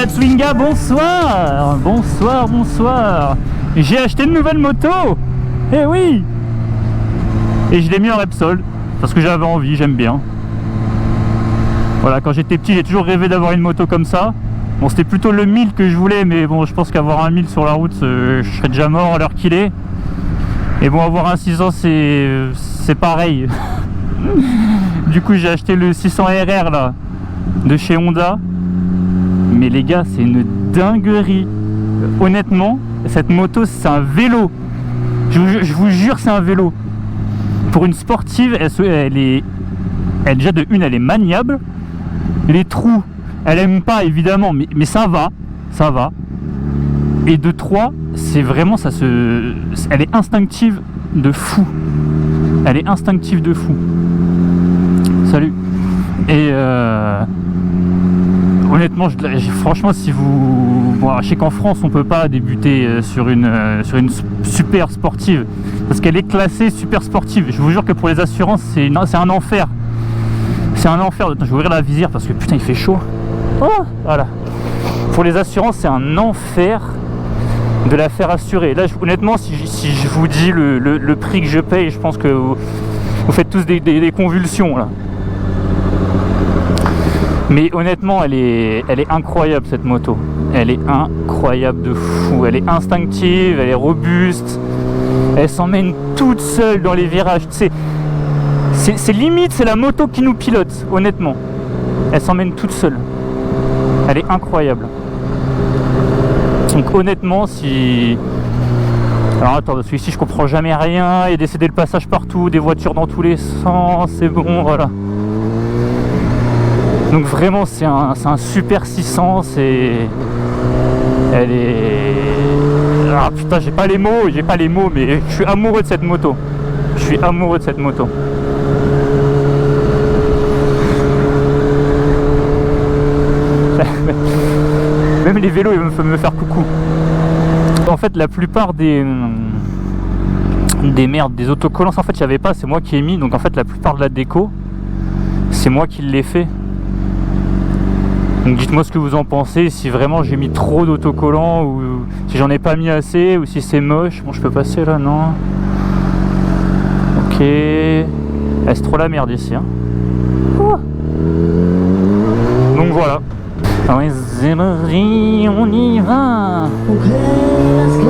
Swinga, bonsoir. Bonsoir. J'ai acheté une nouvelle moto. Eh oui. Et je l'ai mis en Repsol parce que j'avais envie, j'aime bien. Voilà, quand j'étais petit, j'ai toujours rêvé d'avoir une moto comme ça. Bon, c'était plutôt le 1000 que je voulais, mais bon, je pense qu'avoir un 1000 sur la route, je serais déjà mort à l'heure qu'il est. Et bon, avoir un 600, c'est pareil. Du coup, j'ai acheté le 600 RR là, de chez Honda. Mais les gars, c'est une dinguerie. Honnêtement, cette moto, c'est un vélo. Je vous jure, c'est un vélo. Pour une sportive, elle déjà de une, elle est maniable. Les trous, elle aime pas évidemment, mais ça va. Et de 3, c'est vraiment elle est instinctive de fou. Salut. Et honnêtement, franchement, si vous... Bon, je sais qu'en France, on peut pas débuter sur une super sportive. Parce qu'elle est classée super sportive. Je vous jure que pour les assurances, c'est un enfer. C'est un enfer. Attends, je vais ouvrir la visière parce que putain, il fait chaud. Oh, voilà. Pour les assurances, c'est un enfer de la faire assurer. Là, honnêtement, si je vous dis le prix que je paye, je pense que vous faites tous des convulsions, là. Mais honnêtement, elle est incroyable, cette moto. Elle est incroyable de fou. Elle est instinctive, elle est robuste. Elle s'emmène toute seule dans les virages. C'est limite, c'est la moto qui nous pilote, honnêtement. Elle s'emmène toute seule. Elle est incroyable. Donc honnêtement, si... Alors attends, parce que ici je comprends jamais rien. Il y a des cédés le passage partout, des voitures dans tous les sens. C'est bon, voilà. Donc vraiment, c'est un super 600. Elle est... Ah putain, j'ai pas les mots, mais je suis amoureux de cette moto. Même les vélos, ils veulent me faire coucou. En fait, la plupart des autocollants, en fait, il n'y avait pas, c'est moi qui ai mis. Donc en fait, la plupart de la déco, c'est moi qui l'ai fait. Donc dites-moi ce que vous en pensez, si vraiment j'ai mis trop d'autocollants ou si j'en ai pas mis assez ou si c'est moche. Bon, je peux passer là, non? Ok. C'est trop la merde ici, hein. Donc voilà. Ouais, on y va. Okay, let's go.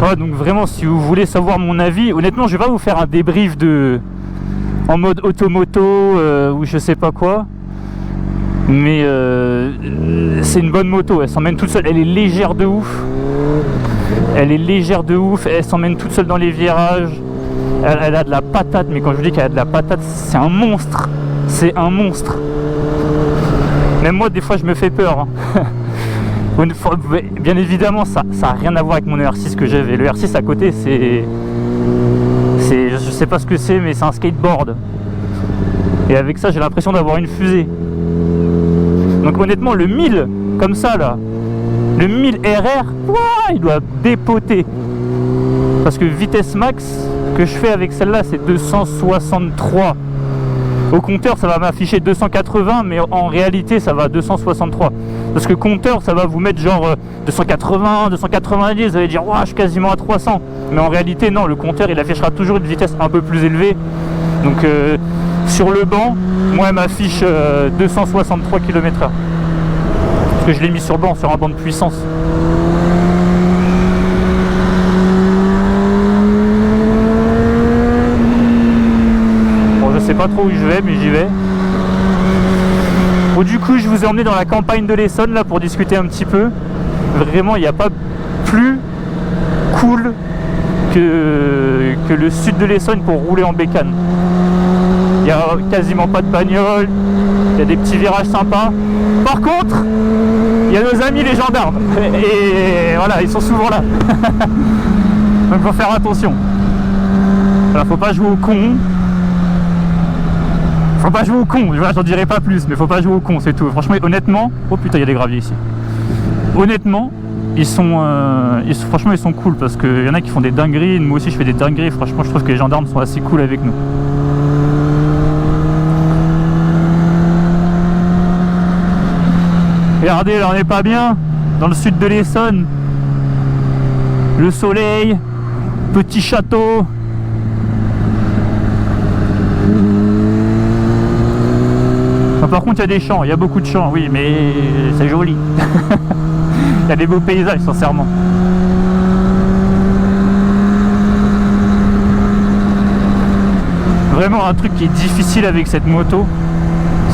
Ouais, donc vraiment, si vous voulez savoir mon avis, honnêtement, je vais pas vous faire un débrief en mode automoto ou je sais pas quoi. Mais c'est une bonne moto, elle s'emmène toute seule, elle est légère de ouf. Elle s'emmène toute seule dans les virages. Elle a de la patate, mais quand je vous dis qu'elle a de la patate, c'est un monstre. Même moi, des fois, je me fais peur. Hein. Bien évidemment, ça n'a rien à voir avec mon ER6 que j'avais. Le R6 à côté, je sais pas ce que c'est, mais c'est un skateboard. Et avec ça, j'ai l'impression d'avoir une fusée. Donc honnêtement, le 1000, comme ça, là, le 1000 RR, ouah, il doit dépoter. Parce que vitesse max que je fais avec celle-là, c'est 263. Au compteur, ça va m'afficher 280, mais en réalité, ça va à 263. Parce que compteur, ça va vous mettre genre 280, 290, vous allez dire, ouah, je suis quasiment à 300. Mais en réalité, non, le compteur, il affichera toujours une vitesse un peu plus élevée. Donc, sur le banc, moi, elle m'affiche 263 km/h. Parce que je l'ai mis sur banc, sur un banc de puissance. Je sais pas trop où je vais, mais j'y vais. Bon, du coup, je vous ai emmené dans la campagne de l'Essonne là pour discuter un petit peu. Vraiment, il n'y a pas plus cool que le sud de l'Essonne pour rouler en bécane. Il n'y a quasiment pas de bagnole, il y a des petits virages sympas. Par contre, il y a nos amis les gendarmes. Et voilà, ils sont souvent là. Donc faut faire attention. Alors, faut pas jouer au con. Faut pas jouer au con, j'en dirai pas plus, mais faut pas jouer au con, c'est tout. Franchement, honnêtement, oh putain, il y a des graviers ici. Honnêtement, franchement ils sont cool parce qu'il y en a qui font des dingueries, moi aussi je fais des dingueries, franchement je trouve que les gendarmes sont assez cool avec nous. Regardez, là on n'est pas bien, dans le sud de l'Essonne, le soleil, petit château. Par contre il y a des champs, il y a beaucoup de champs, oui, mais c'est joli. Il y a des beaux paysages, sincèrement. Vraiment un truc qui est difficile avec cette moto,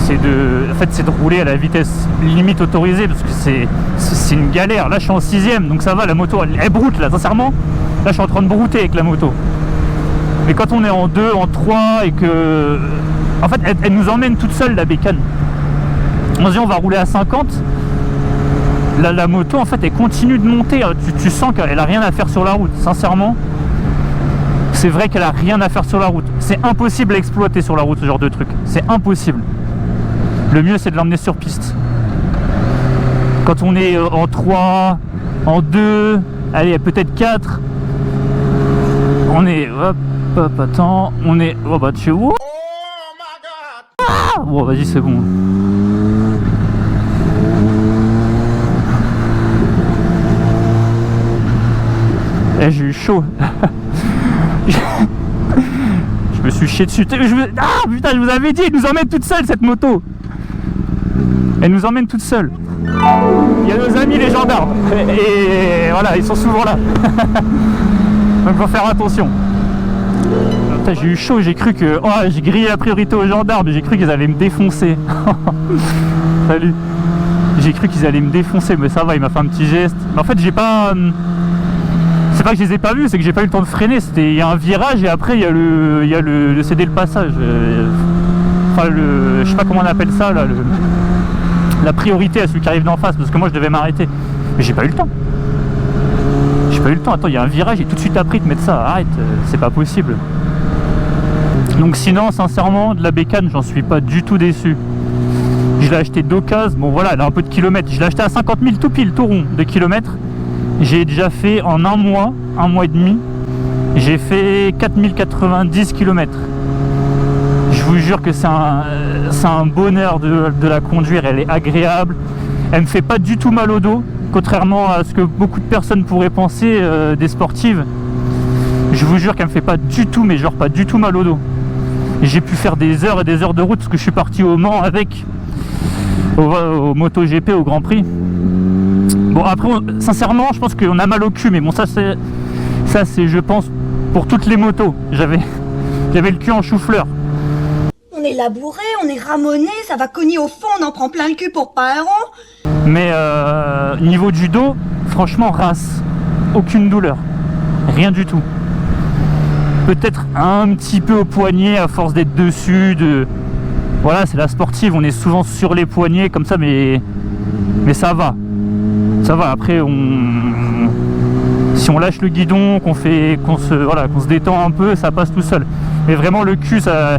c'est de rouler à la vitesse limite autorisée, parce que c'est une galère. Là je suis en 6ème, donc ça va, la moto elle broute là, sincèrement. Là je suis en train de brouter avec la moto. Mais quand on est en 2, en 3 et que... En fait elle nous emmène toute seule, la bécane. On se dit on va rouler à 50. La moto en fait elle continue de monter, tu sens qu'elle a rien à faire sur la route, sincèrement. C'est vrai qu'elle a rien à faire sur la route. C'est impossible à exploiter sur la route ce genre de truc. C'est impossible. Le mieux c'est de l'emmener sur piste. Quand on est en 3, en 2, allez peut-être 4, on est... Hop, attends, on est... Oh bah tu... Oh ah bon vas-y c'est bon. Eh, j'ai eu chaud. Je me suis chié dessus. Ah putain, je vous avais dit, elle nous emmène toute seule cette moto. Elle nous emmène toute seule. Il y a nos amis les gendarmes. Et voilà, ils sont souvent là. Donc faut faire attention. Putain, j'ai eu chaud, j'ai cru que... Oh, j'ai grillé la priorité aux gendarmes. J'ai cru qu'ils allaient me défoncer. Salut. J'ai cru qu'ils allaient me défoncer, mais ça va, il m'a fait un petit geste. Mais en fait, j'ai pas... C'est pas que je les ai pas vus, c'est que j'ai pas eu le temps de freiner. Il y a un virage et après il y a le céder le passage. Enfin je sais pas comment on appelle ça là, la priorité à celui qui arrive d'en face, parce que moi je devais m'arrêter. Mais j'ai pas eu le temps. J'ai pas eu le temps. Attends, il y a un virage et tout de suite après ils te mettent ça. Arrête, c'est pas possible. Donc sinon, sincèrement, de la bécane, j'en suis pas du tout déçu. Je l'ai acheté d'occasion. Bon voilà, elle a un peu de kilomètres. Je l'ai acheté à 50 000 tout pile, tout rond de kilomètres. J'ai déjà fait en un mois et demi, j'ai fait 4090 km. Je vous jure que c'est un bonheur de la conduire, elle est agréable. Elle me fait pas du tout mal au dos, contrairement à ce que beaucoup de personnes pourraient penser des sportives. Je vous jure qu'elle me fait pas du tout, mais genre pas du tout mal au dos. J'ai pu faire des heures et des heures de route parce que je suis parti au Mans avec, au MotoGP, au Grand Prix. Bon après, sincèrement, je pense qu'on a mal au cul, mais bon ça c'est je pense pour toutes les motos. J'avais le cul en chou-fleur. On est labouré, on est ramoné, ça va cogner au fond, on en prend plein le cul pour pas un rond. Mais niveau du dos, franchement race, aucune douleur, rien du tout. Peut-être un petit peu au poignet à force d'être dessus, voilà, c'est la sportive, on est souvent sur les poignets comme ça, mais ça va. Ça va, après si on lâche le guidon, qu'on se détend un peu, ça passe tout seul. Mais vraiment le cul, ça,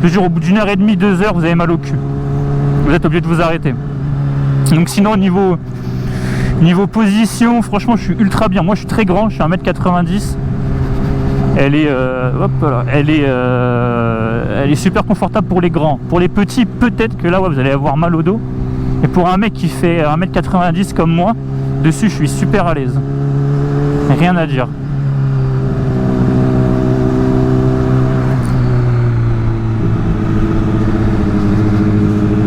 je jure, au bout d'1 heure et demie, 2 heures, vous avez mal au cul. Vous êtes obligé de vous arrêter. Donc sinon niveau position, franchement je suis ultra bien. Moi je suis très grand, je suis 1m90. Elle est elle est super confortable pour les grands. Pour les petits, peut-être que là ouais, vous allez avoir mal au dos. Et pour un mec qui fait 1m90 comme moi, dessus je suis super à l'aise. Rien à dire.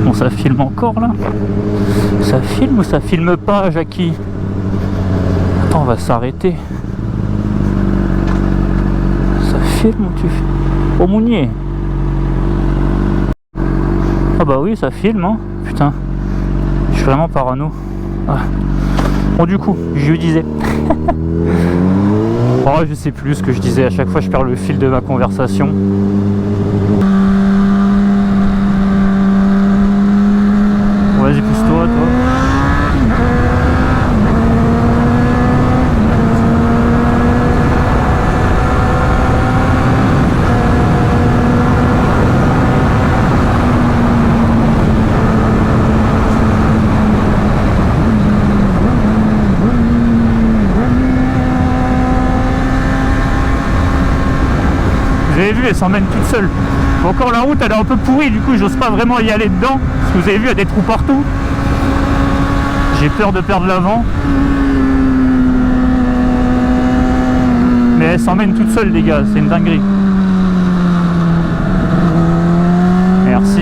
Bon, ça filme encore là? Ça filme ou ça filme pas, Jackie? Attends, on va s'arrêter. Ça filme ou tu filmes? Oh Mounier! Ah bah oui, ça filme, hein? Putain. Je suis vraiment parano. Ah. Bon du coup, je lui disais. Oh, je sais plus ce que je disais, à chaque fois je perds le fil de ma conversation. Bon, vas-y, pousse-toi, toi. avez vu, elle s'emmène toute seule. Encore la route, elle est un peu pourrie, du coup, j'ose pas vraiment y aller dedans. Parce que vous avez vu, il y a des trous partout. J'ai peur de perdre l'avant. Mais elle s'emmène toute seule, les gars, c'est une dinguerie. Merci.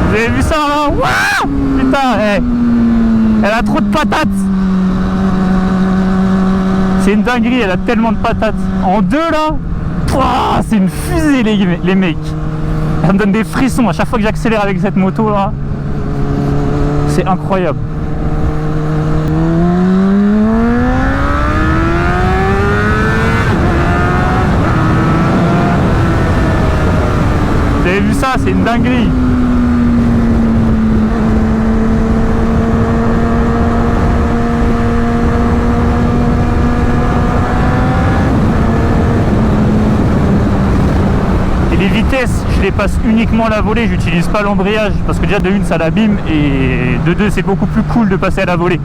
Vous avez vu ça là? Wouah, putain, elle a trop de patates. C'est une dinguerie, elle a tellement de patates. En deux là, c'est une fusée les mecs. Ça me donne des frissons à chaque fois que j'accélère avec cette moto là. C'est incroyable. Vous avez vu ça? C'est une dinguerie. Les vitesses, je les passe uniquement à la volée, j'utilise pas l'embrayage parce que déjà de une ça l'abîme et de deux c'est beaucoup plus cool de passer à la volée.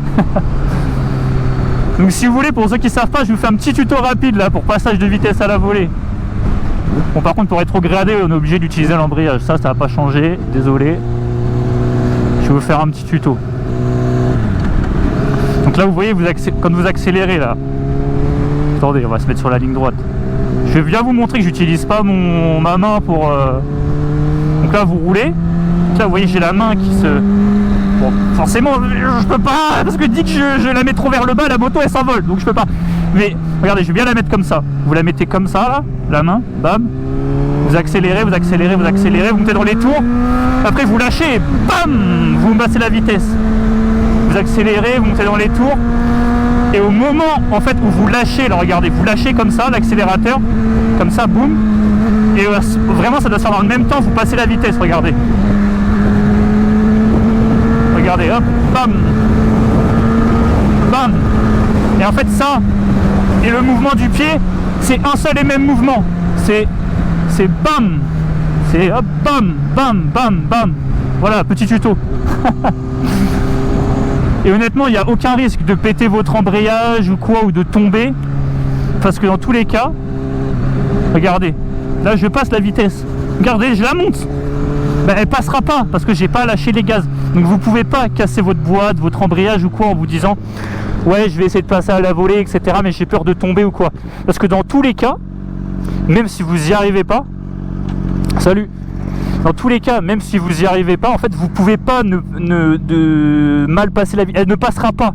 Donc si vous voulez, pour ceux qui savent pas, je vous fais un petit tuto rapide là pour passage de vitesse à la volée. Bon, par contre pour être au gradé on est obligé d'utiliser l'embrayage, ça va pas changer, désolé. Je vais vous faire un petit tuto. Donc là vous voyez, quand vous accélérez là, attendez, on va se mettre sur la ligne droite. Je vais bien vous montrer que j'utilise pas ma main pour... Donc là vous roulez. Donc là vous voyez j'ai la main qui se... Bon forcément je peux pas, parce que dès que je la mets trop vers le bas, la moto elle s'envole, donc je peux pas. Mais regardez, je vais bien la mettre comme ça. Vous la mettez comme ça là, la main, bam. Vous accélérez, vous accélérez, vous accélérez, vous mettez dans les tours. Après vous lâchez, bam, vous baissez la vitesse. Vous accélérez, vous montez dans les tours. Et au moment en fait où vous lâchez, là regardez, vous lâchez comme ça l'accélérateur, comme ça, boum. Et vraiment ça doit se faire dans le même temps, vous passez la vitesse, regardez. Regardez, hop, bam. Bam. Et en fait ça, et le mouvement du pied, c'est un seul et même mouvement. C'est bam. C'est hop, bam, bam, bam, bam. Voilà, petit tuto. Et honnêtement, il n'y a aucun risque de péter votre embrayage ou quoi, ou de tomber. Parce que dans tous les cas, regardez, là je passe la vitesse. Regardez, je la monte. Ben, elle passera pas parce que j'ai pas lâché les gaz. Donc vous pouvez pas casser votre boîte, votre embrayage ou quoi en vous disant ouais, je vais essayer de passer à la volée, etc. Mais j'ai peur de tomber ou quoi. Parce que dans tous les cas, même si vous y arrivez pas, salut. Dans tous les cas, même si vous y arrivez pas, en fait, vous pouvez pas de mal passer la vitesse. Elle ne passera pas.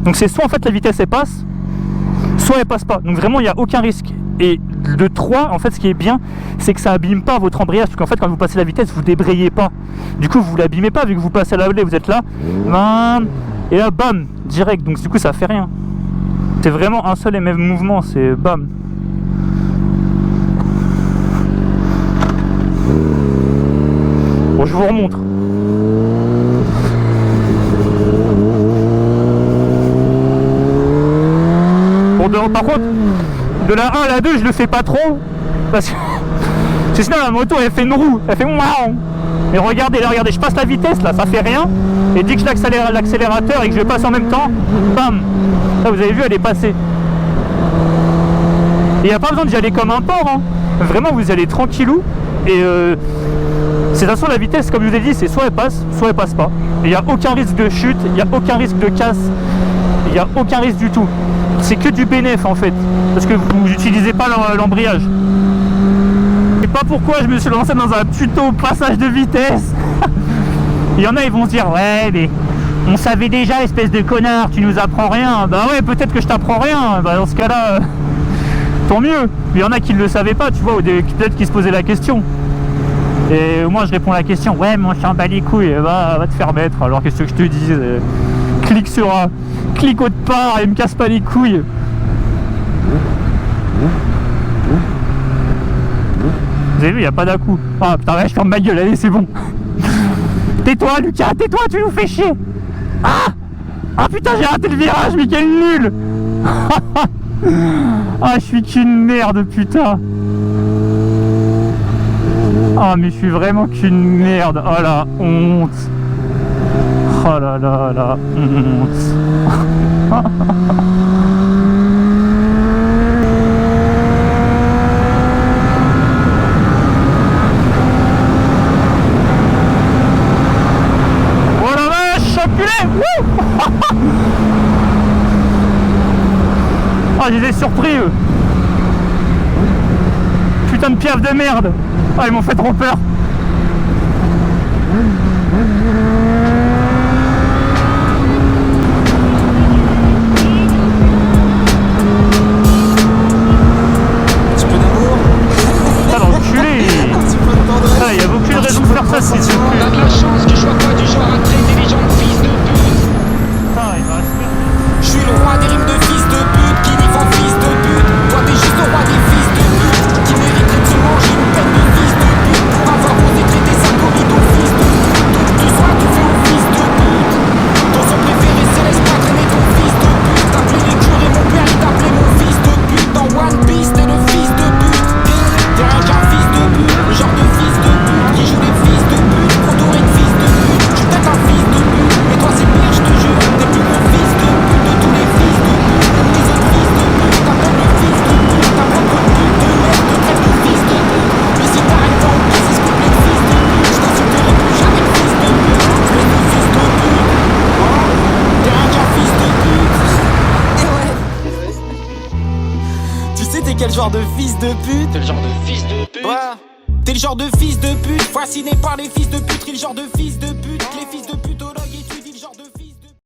Donc c'est soit en fait la vitesse elle passe, soit elle passe pas. Donc vraiment il n'y a aucun risque. Et de 3, en fait, ce qui est bien, c'est que ça abîme pas votre embrayage. Parce qu'en fait, quand vous passez la vitesse, vous débrayez pas. Du coup, vous l'abîmez pas vu que vous passez à la volée. Vous êtes là, bam, et là, bam, direct. Donc du coup, ça fait rien. C'est vraiment un seul et même mouvement. C'est bam. Bon, je vous remontre. Bon, par contre, de la 1 à la 2, je le fais pas trop. Parce que sinon, la moto, elle fait une roue. Elle fait waouh. Mais regardez, là, regardez, je passe la vitesse, là, ça fait rien. Et dès que je l'accélère l'accélérateur et que je passe en même temps, bam. Là, vous avez vu, elle est passée. Il n'y a pas besoin d'y aller comme un porc. Hein. Vraiment, vous y allez tranquillou. Et c'est de toute façon la vitesse, comme je vous ai dit, c'est soit elle passe pas. Il n'y a aucun risque de chute, il n'y a aucun risque de casse, il n'y a aucun risque du tout. C'est que du bénéf en fait, parce que vous n'utilisez pas l'embrayage. Je sais pas pourquoi je me suis lancé dans un tuto passage de vitesse. Il y en a, ils vont se dire ouais mais on savait déjà, espèce de connard, tu nous apprends rien. Bah ouais, peut-être que je t'apprends rien. Bah dans ce cas-là, tant mieux. Il y en a qui ne le savaient pas, tu vois, ou peut-être qui se posaient la question. Et moi je réponds à la question, ouais mais on s'en bat les couilles, va te faire mettre, alors qu'est-ce que je te dis, clique autre part et me casse pas les couilles. Vous avez vu, il n'y a pas d'un-coup. Ah putain, ouais, je ferme ma gueule, allez c'est bon. Tais-toi Lucas, tais-toi, tu nous fais chier. Ah putain, j'ai raté le virage, mais quel nul. Ah, je suis qu'une merde, putain. Ah mais je suis vraiment qu'une merde. Oh la honte. Oh là là là. Oh la vache, enculé. Ah, je les ai surpris eux. Putain de piaf de merde. Ah, ils m'ont fait trop peur. Il n'y a aucune raison de faire ça si tu veux. T'as de la chance que je sois pas du genre à traiter les gens de fils de pute. Ah, il va rester. Je suis le roi des rimes de fils de pute qui vivent en fils de pute. Toi t'es juste le roi des fils de pute qui mériterait de se manger une peine de fils de pute pour avoir osé traiter sa copine au fils de pute. Tout soir tu fais au fils de pute. Ton son préféré c'est laisse pas traîner ton fils de pute. T'appelais les curés, mon père il t'appelait mon fils de pute. Dans One Piece t'es le fils de pute. T'es rien qu'un fils de pute, le genre de fils de pute qui joue les fils de pute, entouré de fils de pute. Je suis peut-être un fils de pute, mais toi c'est pire, je te jure. T'es plus gros fils de pute de tous les fils de pute. Même les autres fils de pute, t'appelles le fils de pute. Ta propre pute de merde te traite de fils de pute. Mais si t'arrêtes pas, on passe ce couple de fils de pute. Je t'insulterai plus jamais de fils de pute. Espèce de fils de pute. T'es rien qu'un fils de pute. Et ouais. Tu sais t'es quel genre de fils de pute? T'es le genre de fils de pute. Ouais. T'es le genre de fils de pute, fasciné par les fils de pute, t'es le genre de fils de pute, les fils de pute.